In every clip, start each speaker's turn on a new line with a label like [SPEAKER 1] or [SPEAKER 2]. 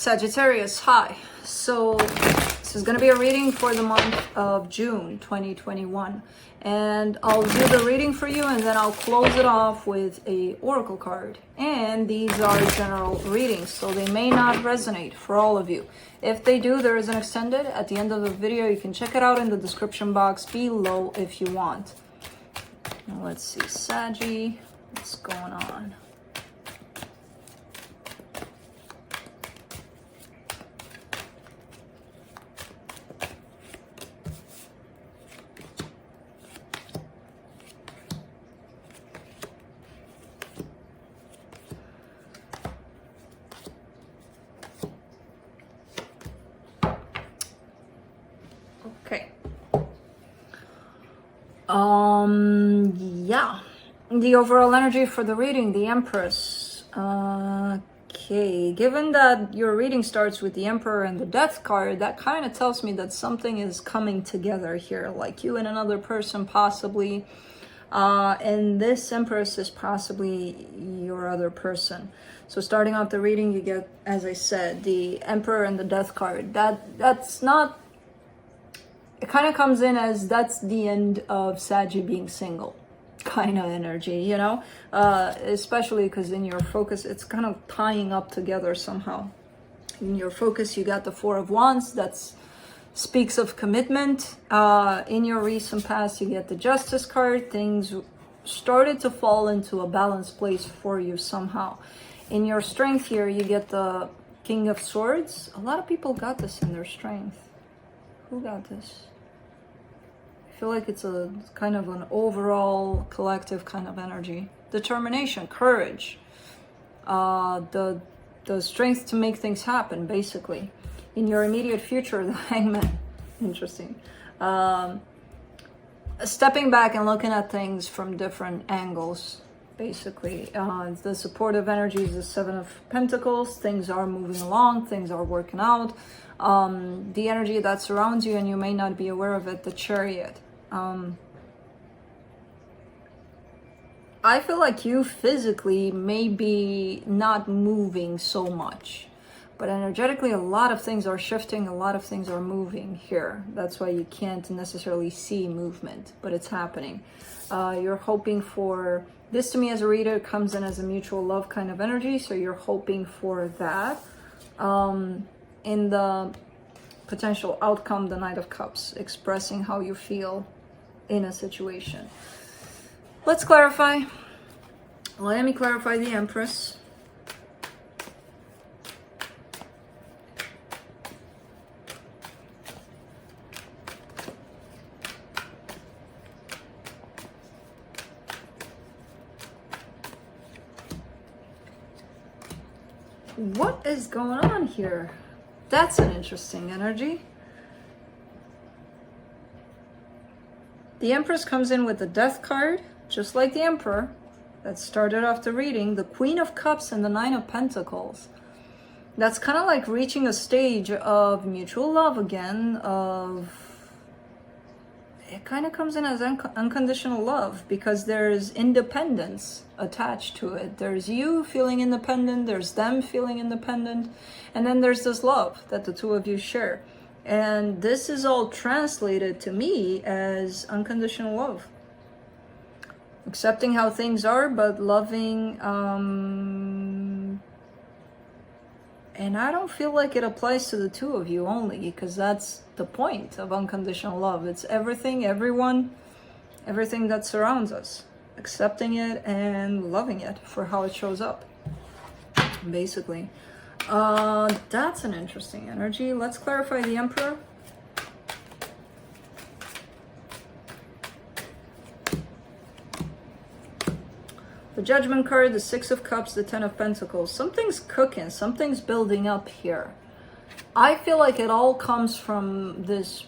[SPEAKER 1] Sagittarius, hi. So this is going to be a reading for the month of June 2021. And I'll do the reading for you and then I'll close it off with a oracle card. And these are general readings, so they may not resonate for all of you. If they do, there is an extended at the end of the video. You can check it out in the description box below if you want. Now let's see, Saggy, what's going on? Okay. Yeah. The overall energy for the reading, the Empress. Okay. Given that your reading starts with the Emperor and the Death card, that kind of tells me that something is coming together here, like you and another person possibly. And this Empress is possibly your other person. So starting off the reading, you get, as I said, the Emperor and the Death card. That's not... It kind of comes in as that's the end of Saggy being single kind of energy, you know? Especially because in your focus, it's kind of tying up together somehow. In your focus, you got the Four of Wands. That speaks of commitment. In your recent past, you get the Justice card. Things started to fall into a balanced place for you somehow. In your strength here, you get the King of Swords. A lot of people got this in their strength. Who got this? I feel like it's a kind of an overall collective kind of energy. Determination, courage, the strength to make things happen, basically. In your immediate future, the Hangman. Interesting. Stepping back and looking at things from different angles, basically. The supportive energy is the Seven of Pentacles. Things are moving along. Things are working out. The energy that surrounds you and you may not be aware of it, the Chariot. I feel like you physically may be not moving so much, but energetically a lot of things are shifting, a lot of things are moving here. That's why you can't necessarily see movement, but it's happening. You're hoping for, this to me as a reader comes in as a mutual love kind of energy, so you're hoping for that. In the potential outcome, the Knight of Cups, expressing how you feel in a situation. Let's clarify. Let me clarify the Empress. What is going on here? That's an interesting energy. The Empress comes in with the Death card, just like the Emperor that started off the reading, the Queen of Cups and the Nine of Pentacles. That's kind of like reaching a stage of mutual love again, it kind of comes in as unconditional love because there's independence attached to it. There's you feeling independent, there's them feeling independent, and then there's this love that the two of you share. And this is all translated to me as unconditional love. Accepting how things are, but loving, and I don't feel like it applies to the two of you only, because that's the point of unconditional love. It's everything, everyone, everything that surrounds us. Accepting it and loving it for how it shows up, basically. That's an interesting energy. Let's clarify the Emperor. The Judgment card, the Six of Cups, the Ten of Pentacles. Something's cooking, something's building up here. I feel like it all comes from this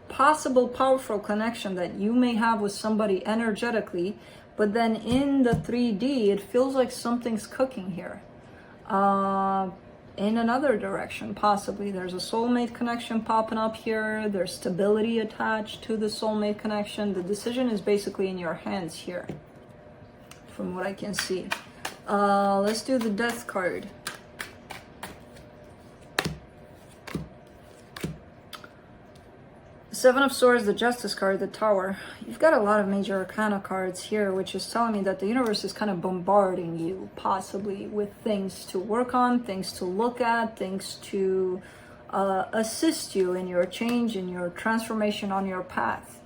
[SPEAKER 1] possible powerful connection that you may have with somebody energetically, but then in the 3D, it feels like something's cooking here. In another direction, possibly. There's a soulmate connection popping up here. There's stability attached to the soulmate connection. The decision is basically in your hands here, from what I can see. Let's do the Death card. Seven of Swords, the Justice card, the Tower. You've got a lot of major arcana cards here, which is telling me that the universe is kind of bombarding you, possibly, with things to work on, things to look at, things to assist you in your change, in your transformation on your path.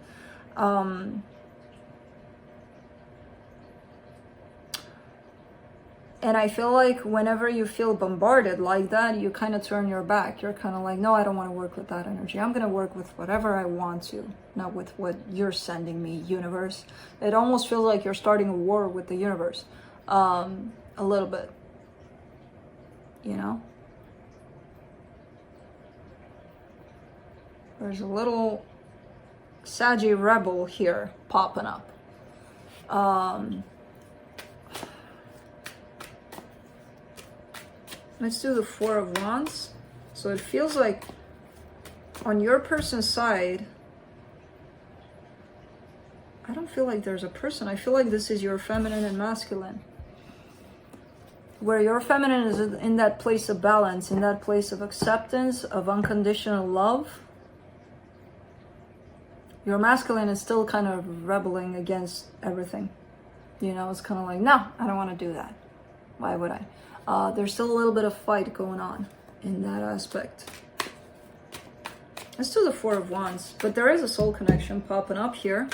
[SPEAKER 1] And I feel like whenever you feel bombarded like that, you kind of turn your back. You're kind of like, no, I don't want to work with that energy. I'm going to work with whatever I want to, not with what you're sending me, universe. It almost feels like you're starting a war with the universe. A little bit. You know? There's a little Sagi rebel here popping up. Let's do the Four of Wands. So it feels like on your person's side, I don't feel like there's a person. I feel like this is your feminine and masculine. Where your feminine is in that place of balance, in that place of acceptance, of unconditional love. Your masculine is still kind of rebelling against everything. You know, it's kind of like, no, I don't want to do that. Why would I? There's still a little bit of fight going on in that aspect. Let's do the Four of Wands. But there is a soul connection popping up here.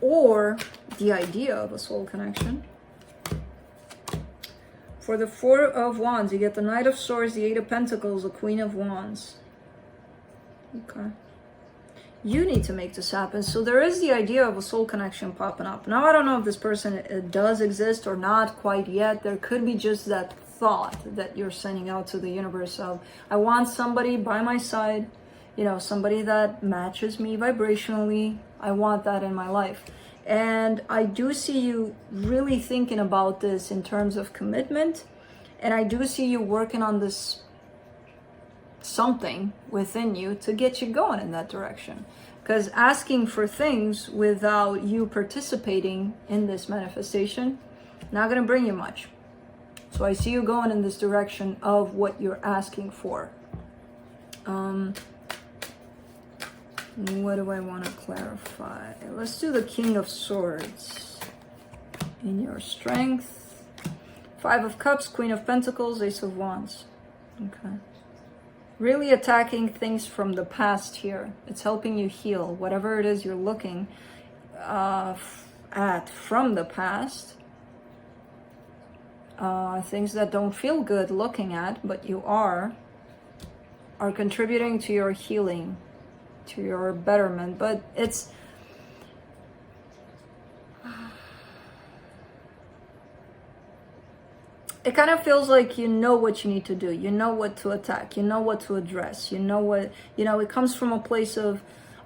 [SPEAKER 1] Or the idea of a soul connection. For the Four of Wands, you get the Knight of Swords, the Eight of Pentacles, the Queen of Wands. Okay. You need to make this happen. So there is the idea of a soul connection popping up. Now, I don't know if this person does exist or not quite yet. There could be just that thought that you're sending out to the universe of, I want somebody by my side, you know, somebody that matches me vibrationally. I want that in my life. And I do see you really thinking about this in terms of commitment. And I do see you working on this something within you to get you going in that direction, because asking for things without you participating in this manifestation not going to bring you much. So I see you going in this direction of what you're asking for. What do I want to clarify? Let's do the King of Swords. In your strength, Five of Cups, Queen of Pentacles, Ace of Wands. Okay. Really attacking things from the past here. It's helping you heal whatever it is you're looking at from the past. Things that don't feel good looking at, but you are contributing to your healing, to your betterment. But it's it kind of feels like you know what you need to do. You know what to attack. You know what to address. You know what, you know, it comes from a place of,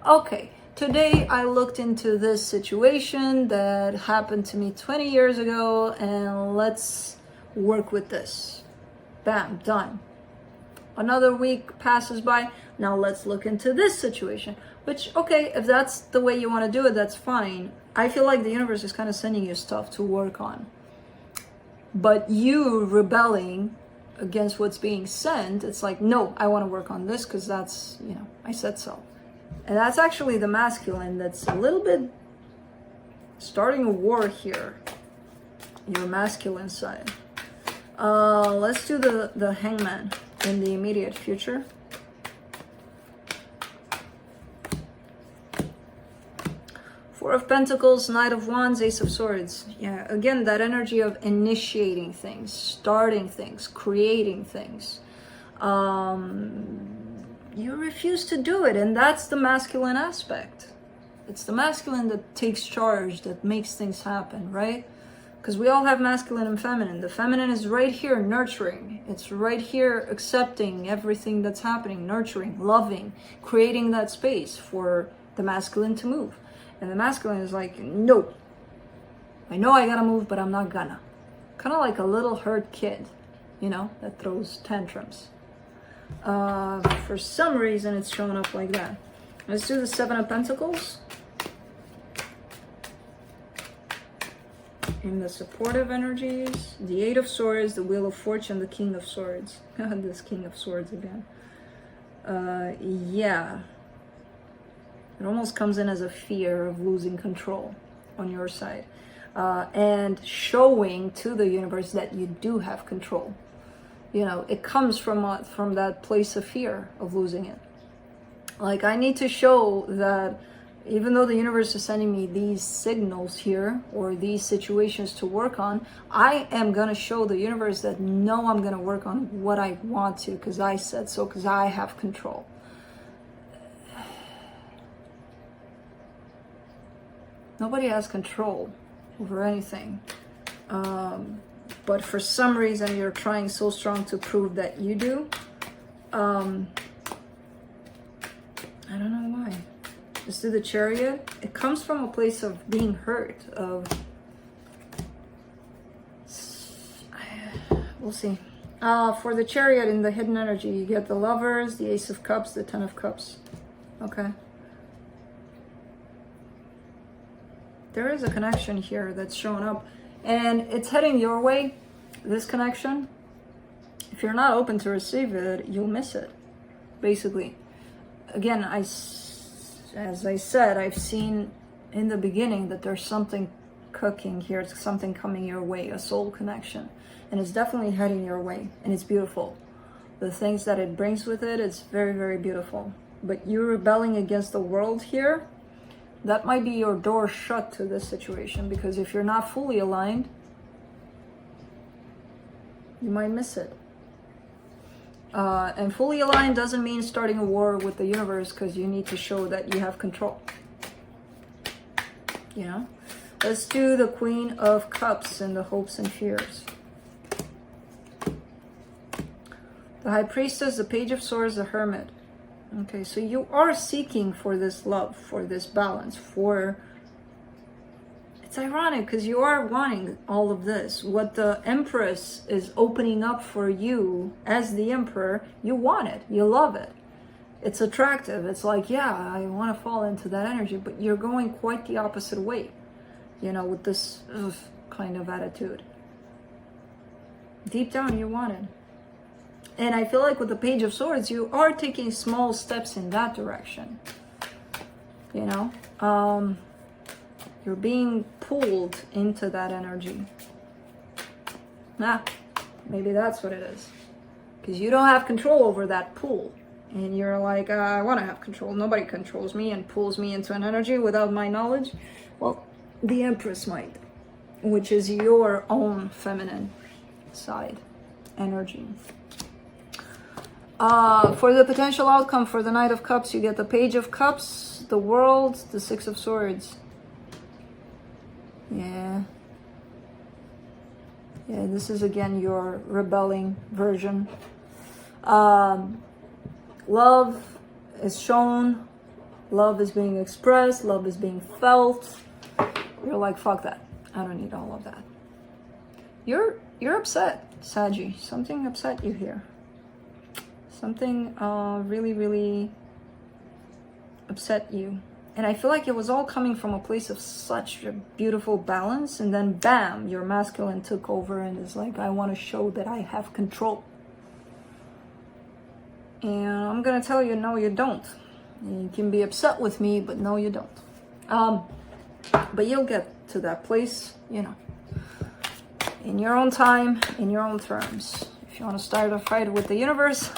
[SPEAKER 1] okay, today I looked into this situation that happened to me 20 years ago and let's work with this. Bam, done. Another week passes by. Now let's look into this situation. Which, okay, if that's the way you want to do it, that's fine. I feel like the universe is kind of sending you stuff to work on. But you rebelling against what's being sent, it's like, no, I want to work on this because that's, you know, I said so. And that's actually the masculine that's a little bit starting a war here. Your masculine side. Let's do the Hangman in the immediate future. Four of Pentacles, Knight of Wands, Ace of Swords. Yeah, again, that energy of initiating things, starting things, creating things. You refuse to do it, and that's the masculine aspect. It's the masculine that takes charge, that makes things happen, right? Because we all have masculine and feminine. The feminine is right here nurturing. It's right here accepting everything that's happening, nurturing, loving, creating that space for the masculine to move. And the masculine is like, no, I know I gotta move, but I'm not gonna. Kind of like a little hurt kid, you know, that throws tantrums. For some reason, it's showing up like that. Let's do the Seven of Pentacles. In the supportive energies, the Eight of Swords, the Wheel of Fortune, the King of Swords. This King of Swords again. Yeah. It almost comes in as a fear of losing control on your side, and showing to the universe that you do have control. You know, it comes from that place of fear of losing it. Like, I need to show that even though the universe is sending me these signals here or these situations to work on, I am going to show the universe that no, I'm going to work on what I want to because I said so, because I have control. Nobody has control over anything. But for some reason, you're trying so strong to prove that you do. I don't know why. Let's do the Chariot. It comes from a place of being hurt, of... We'll see. For the Chariot in the hidden energy, you get the Lovers, the Ace of Cups, the Ten of Cups. Okay. There is a connection here that's showing up. And it's heading your way, this connection. If you're not open to receive it, you'll miss it, basically. Again, as I said, I've seen in the beginning that there's something cooking here. It's something coming your way, a soul connection. And it's definitely heading your way. And it's beautiful. The things that it brings with it, it's very, very beautiful. But you rebelling against the world here, that might be your door shut to this situation. Because if you're not fully aligned, you might miss it. And fully aligned doesn't mean starting a war with the universe, because you need to show that you have control. You know? Let's do the Queen of Cups and the hopes and fears. The High Priestess, the Page of Swords, the Hermit. Okay, so you are seeking for this love, for this balance, for... It's ironic because you are wanting all of this. What the Empress is opening up for you as the Emperor, you want it. You love it. It's attractive. It's like, yeah, I want to fall into that energy. But you're going quite the opposite way, you know, with this kind of attitude. Deep down, you want it. And I feel like with the Page of Swords, you are taking small steps in that direction. You know? You're being pulled into that energy. Maybe that's what it is. Because you don't have control over that pull. And you're like, I want to have control. Nobody controls me and pulls me into an energy without my knowledge. Well, the Empress might. Which is your own feminine side energy. For the potential outcome for the Knight of Cups, you get the Page of Cups, the World, the Six of Swords. Yeah, this is again your rebelling version. Love is shown, love is being expressed, love is being felt. You're like, fuck that. I don't need all of that. You're upset, Saggy. Something upset you here. Something really, really upset you. And I feel like it was all coming from a place of such a beautiful balance. And then bam, your masculine took over and is like, I want to show that I have control. And I'm going to tell you, no, you don't. You can be upset with me, but no, you don't. But you'll get to that place, you know, in your own time, in your own terms. If you want to start a fight with the universe,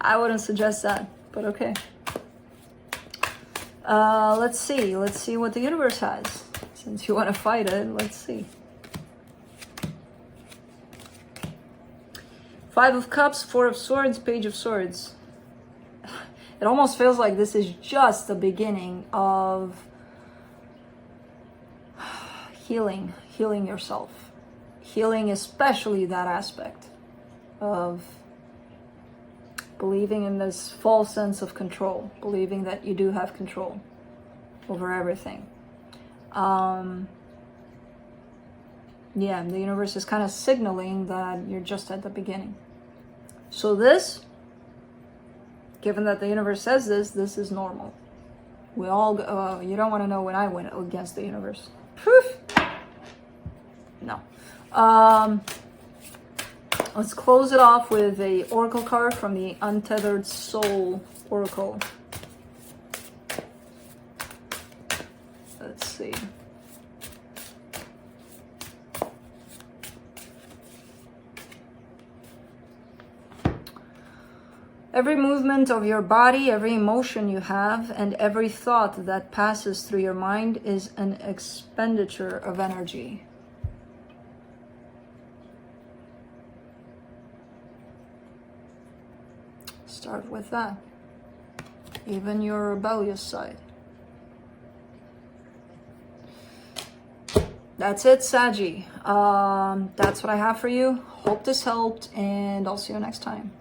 [SPEAKER 1] I wouldn't suggest that, but okay. Let's see what the universe has. Since you want to fight it, let's see. Five of Cups, Four of Swords, Page of Swords. It almost feels like this is just the beginning of healing yourself. Healing especially that aspect of believing in this false sense of control, believing that you do have control over everything. Yeah, the universe is kind of signaling that you're just at the beginning. So this, given that the universe says this is normal. We all, you don't want to know when I went against the universe. Poof. No. Let's close it off with a oracle card from the Untethered Soul Oracle. see. Every movement of your body, every emotion you have, and every thought that passes through your mind is an expenditure of energy. Start with that. Even your rebellious side. That's it, Saggy. That's what I have for you. Hope this helped, and I'll see you next time.